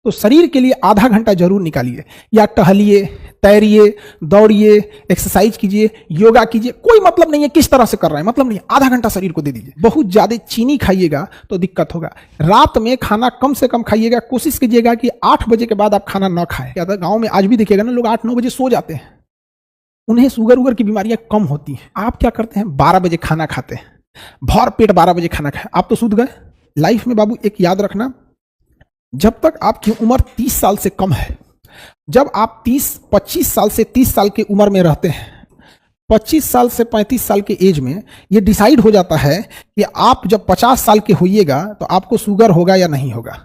तो शरीर के लिए आधा घंटा जरूर निकालिए, या टहलिए, तैरिए, दौड़िए, एक्सरसाइज कीजिए, योगा कीजिए, कोई मतलब नहीं है किस तरह से कर रहे हैं, मतलब नहीं, आधा घंटा शरीर को दे दीजिए। बहुत ज्यादा चीनी खाइएगा तो दिक्कत होगा। रात में खाना कम से कम खाइएगा, कोशिश कीजिएगा कि 8 बजे के बाद आप खाना ना खाएं। क्या गांव में आज भी देखिएगा ना, लोग 8-9 बजे सो जाते हैं, उन्हें शुगर उगर की बीमारियां कम होती हैं। आप क्या करते हैं, 12 बजे खाना खाते हैं, भर पेट 12 बजे खाना खाएं, आप तो सूद गए। लाइफ में बाबू एक याद रखना, जब तक आपकी उम्र 30 साल से कम है, जब आप 25 साल से 30 साल की उम्र में रहते हैं, 25 साल से 35 साल के एज में ये डिसाइड हो जाता है कि आप जब 50 साल के होइएगा तो आपको शुगर होगा या नहीं होगा,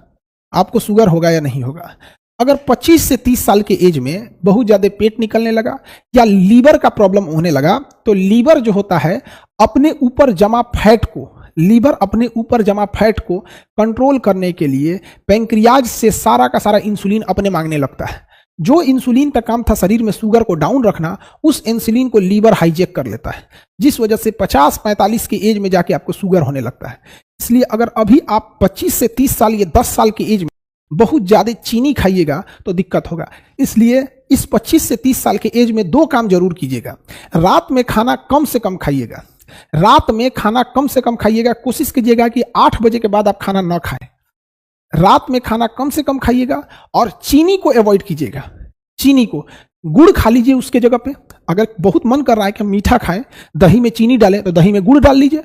आपको शुगर होगा या नहीं होगा। अगर 25 से 30 साल के एज में बहुत ज़्यादा पेट निकलने लगा या लीवर का प्रॉब्लम होने लगा, तो लीवर जो होता है अपने ऊपर जमा फैट को, लीवर अपने ऊपर जमा फैट को कंट्रोल करने के लिए पैंक्रियाज से सारा का सारा इंसुलिन अपने मांगने लगता है। जो इंसुलिन का काम था शरीर में शुगर को डाउन रखना, उस इंसुलिन को लीवर हाईजेक कर लेता है, जिस वजह से 50-45 के एज में जाके आपको शुगर होने लगता है। इसलिए अगर अभी आप 25 से 30 साल या 10 साल के एज में बहुत ज्यादा चीनी खाइएगा तो दिक्कत होगा। इसलिए इस 25 से 30 साल के एज में 2 काम जरूर कीजिएगा। रात में खाना कम से कम खाइएगा, रात में खाना कम से कम खाइएगा, कोशिश कीजिएगा कि 8 बजे के बाद आप खाना ना खाएं। रात में खाना कम से कम खाइएगा और चीनी को अवॉइड कीजिएगा। चीनी को, गुड़ खा लीजिए उसके जगह पे। अगर बहुत मन कर रहा है कि हम मीठा खाएं, दही में चीनी डालें, तो दही में गुड़ डाल लीजिए,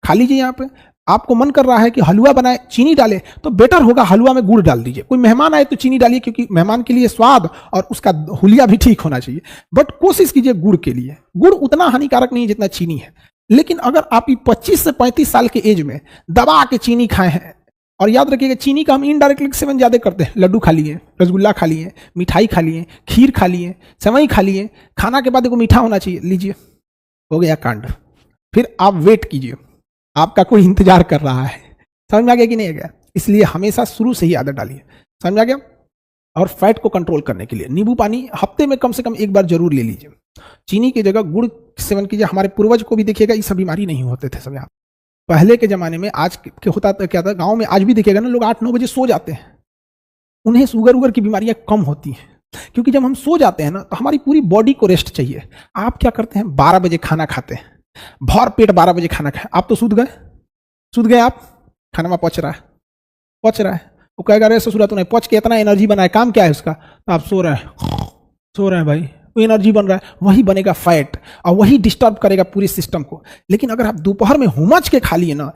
खा लीजिए। यहाँ पे आपको मन कर रहा है कि हलवा बनाए, चीनी डाले, तो बेटर होगा हलवा में गुड़ डाल दीजिए। कोई मेहमान आए तो चीनी डालिए, क्योंकि मेहमान के लिए स्वाद और उसका हुलिया भी ठीक होना चाहिए। बट कोशिश कीजिए गुड़ के लिए। गुड़ उतना हानिकारक नहीं है जितना चीनी है। लेकिन अगर आप 25 से 35 साल के एज में दबा के चीनी खाए हैं, और याद रखिएगा चीनी का हम इनडायरेक्टली सेवन ज्यादा करते हैं। लड्डू खा लिए, रसगुल्ला खा लिए, मिठाई खा लिए, खीर खा लिए, सेवई खा लिए, खाना के बाद देखो मीठा होना चाहिए, लीजिए, हो गया कांड। फिर आप वेट कीजिए, आपका कोई इंतजार कर रहा है। समझ में आ गया कि नहीं आ गया? इसलिए हमेशा शुरू से ही आदत डालिए। समझ में आ गया? और फैट को कंट्रोल करने के लिए नींबू पानी हफ्ते में कम से कम एक बार जरूर ले लीजिए। चीनी की जगह गुड़ सेवन कीजिए। हमारे पूर्वज को भी देखिएगा, ये सब बीमारी नहीं होते थे सब। यहाँ पहले के जमाने में, आज के होता क्या था, गांव में आज भी देखिएगा ना, लोग 8-9 बजे सो जाते हैं, उन्हें शुगर उगर की बीमारियां कम होती हैं। क्योंकि जब हम सो जाते हैं ना, तो हमारी पूरी बॉडी को रेस्ट चाहिए। आप क्या करते हैं, 12 बजे खाना खाते हैं, भर पेट 12 बजे खाना खाए, आप तो सूद गए आप, खाना में पच रहा है। वो कहेगा अरे ससुरा तो नहीं पच के इतना एनर्जी बना है, काम क्या है उसका? तो आप सो रहे हैं भाई, वो एनर्जी बन रहा है, वही बनेगा फैट और वही डिस्टर्ब करेगा पूरे सिस्टम को। लेकिन अगर आप दोपहर में हुमच के खा लिए ना,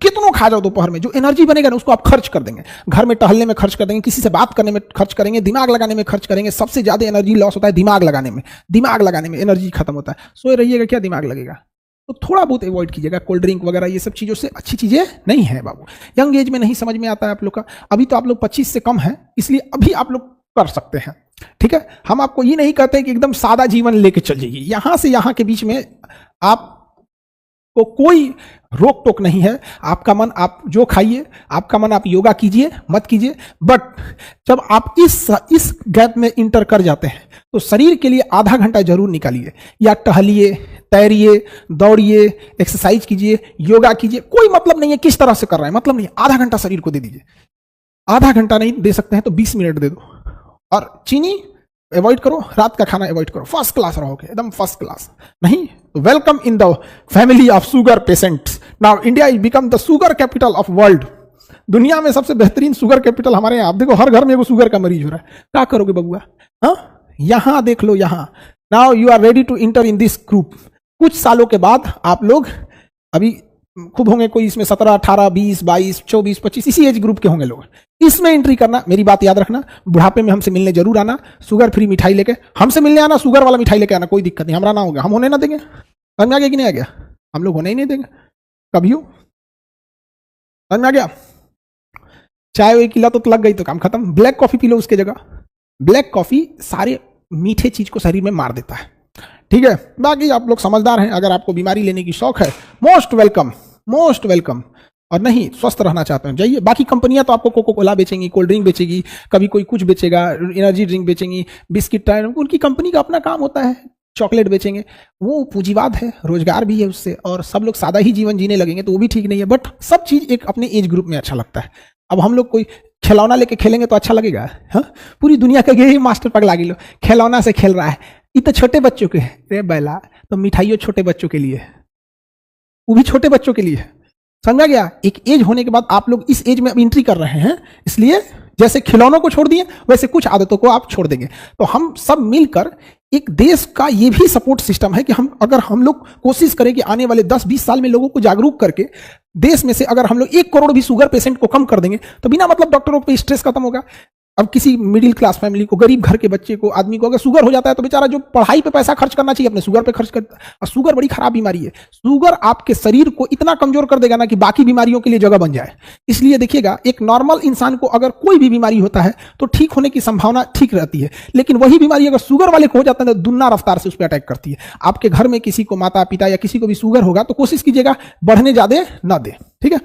कितनों खा जाओ दोपहर में, जो एनर्जी बनेगा ना उसको आप खर्च कर देंगे। घर में टहलने में खर्च कर देंगे, किसी से बात करने में खर्च करेंगे, दिमाग लगाने में खर्च करेंगे। सबसे ज्यादा एनर्जी लॉस होता है दिमाग लगाने में एनर्जी खत्म होता है। सोए रहिएगा, क्या दिमाग लगेगा? तो थोड़ा बहुत अवॉइड कीजिएगा कोल्ड ड्रिंक वगैरह, ये सब चीज़ों से अच्छी चीज़ें नहीं है बाबू। यंग एज में नहीं समझ में आता है आप लोग का। अभी तो आप लोग 25 से कम हैं, इसलिए अभी आप लोग कर सकते हैं, ठीक है। हम आपको ये नहीं कहते कि एकदम सादा जीवन लेके चल जाइए। यहां से यहां के बीच में आपको कोई रोक टोक नहीं है। आपका मन आप जो खाइए, आपका मन आप योगा कीजिए, मत कीजिए। बट जब आप इस गैप में इंटर कर जाते हैं, तो शरीर के लिए आधा घंटा जरूर निकालिए, या टहलिए, तैरिए, दौड़िए, एक्सरसाइज कीजिए, योगा कीजिए। कोई मतलब नहीं है किस तरह से कर रहे हैं, मतलब नहीं, आधा घंटा शरीर को दे दीजिए। आधा घंटा नहीं दे सकते हैं तो 20 मिनट दे दो। और चीनी अवॉइड करो, रात का खाना अवॉइड करो, फर्स्ट क्लास रहोगे, एकदम फर्स्ट क्लास। नहीं तो welcome in the family of sugar patients. Now India is become the sugar capital of world. दुनिया में सबसे बेहतरीन शुगर कैपिटल हमारे यहाँ। आप देखो हर घर में एगो शुगर का मरीज हो रहा है। क्या करोगे बबुआ? हाँ, यहां देख लो, यहां। Now you are ready to enter in this group. कुछ सालों के बाद आप लोग, अभी खूब होंगे कोई इसमें 17, 18, 20, 22, 24, 25 इसी एज ग्रुप के होंगे लोग। इसमें एंट्री करना, मेरी बात याद रखना, बुढ़ापे में हमसे मिलने जरूर आना। शुगर फ्री मिठाई लेके हमसे मिलने आना, शुगर वाला मिठाई लेके आना, कोई दिक्कत नहीं, हमारा ना होगा, हम होने ना देंगे। समझ में आ गया कि नहीं आ गया? हम लोग होने ही नहीं देंगे कभी। समझ में आ गया? चाय वही की लत तो लग गई तो काम खत्म। ब्लैक कॉफी पी लो उसके जगह। ब्लैक कॉफी सारे मीठे चीज को शरीर में मार देता है, ठीक है। बाकी आप लोग समझदार हैं, अगर आपको बीमारी लेने की शौक है, मोस्ट वेलकम, मोस्ट वेलकम। और नहीं स्वस्थ रहना चाहते हैं, जाइए। बाकी कंपनियां तो आपको कोको कोला बेचेंगी, कोल्ड ड्रिंक बेचेगी, कभी कोई कुछ बेचेगा, एनर्जी ड्रिंक बेचेंगी, बिस्किट टाइम, उनकी कंपनी का अपना काम होता है। चॉकलेट बेचेंगे, वो पूंजीवाद है, रोजगार भी है उससे, और सब लोग सादा ही जीवन जीने लगेंगे तो वो भी ठीक नहीं है। बट सब चीज एक अपने एज ग्रुप में अच्छा लगता है। अब हम लोग कोई खिलौना लेके खेलेंगे तो अच्छा लगेगा? हाँ, पूरी दुनिया का यही मास्टर पगला गिलो, खिलौना से खेल रहा है। ये तो छोटे बच्चों के है। रे बैला, तो मिठाइयों छोटे बच्चों के लिए, वो भी छोटे बच्चों के लिए, समझा गया? एक एज होने के बाद आप लोग इस एज में अब एंट्री कर रहे हैं, इसलिए जैसे खिलौनों को छोड़ दिए वैसे कुछ आदतों को आप छोड़ देंगे। तो हम सब मिलकर एक देश का ये भी सपोर्ट सिस्टम है कि अगर हम लोग कोशिश करें कि आने वाले 10-20 साल में लोगों को जागरूक करके देश में से अगर हम लोग 1 करोड़ भी शुगर पेशेंट को कम कर देंगे तो बिना मतलब डॉक्टरों पे स्ट्रेस खत्म होगा। अब किसी मिडिल क्लास फैमिली को, गरीब घर के बच्चे को, आदमी को अगर शुगर हो जाता है तो बेचारा जो पढ़ाई पे पैसा खर्च करना चाहिए अपने शुगर पे खर्च करता है। और शुगर बड़ी खराब बीमारी है। शुगर आपके शरीर को इतना कमजोर कर देगा ना कि बाकी बीमारियों के लिए जगह बन जाए। इसलिए देखिएगा, एक नॉर्मल इंसान को अगर कोई भी बीमारी होता है तो ठीक होने की संभावना ठीक रहती है, लेकिन वही बीमारी अगर शुगर वाले को हो जाता है तो दुन्ना रफ्तार से उस पर अटैक करती है। आपके घर में किसी को, माता पिता या किसी को भी शुगर होगा तो कोशिश कीजिएगा बढ़ने ज्यादा ना दे, ठीक है?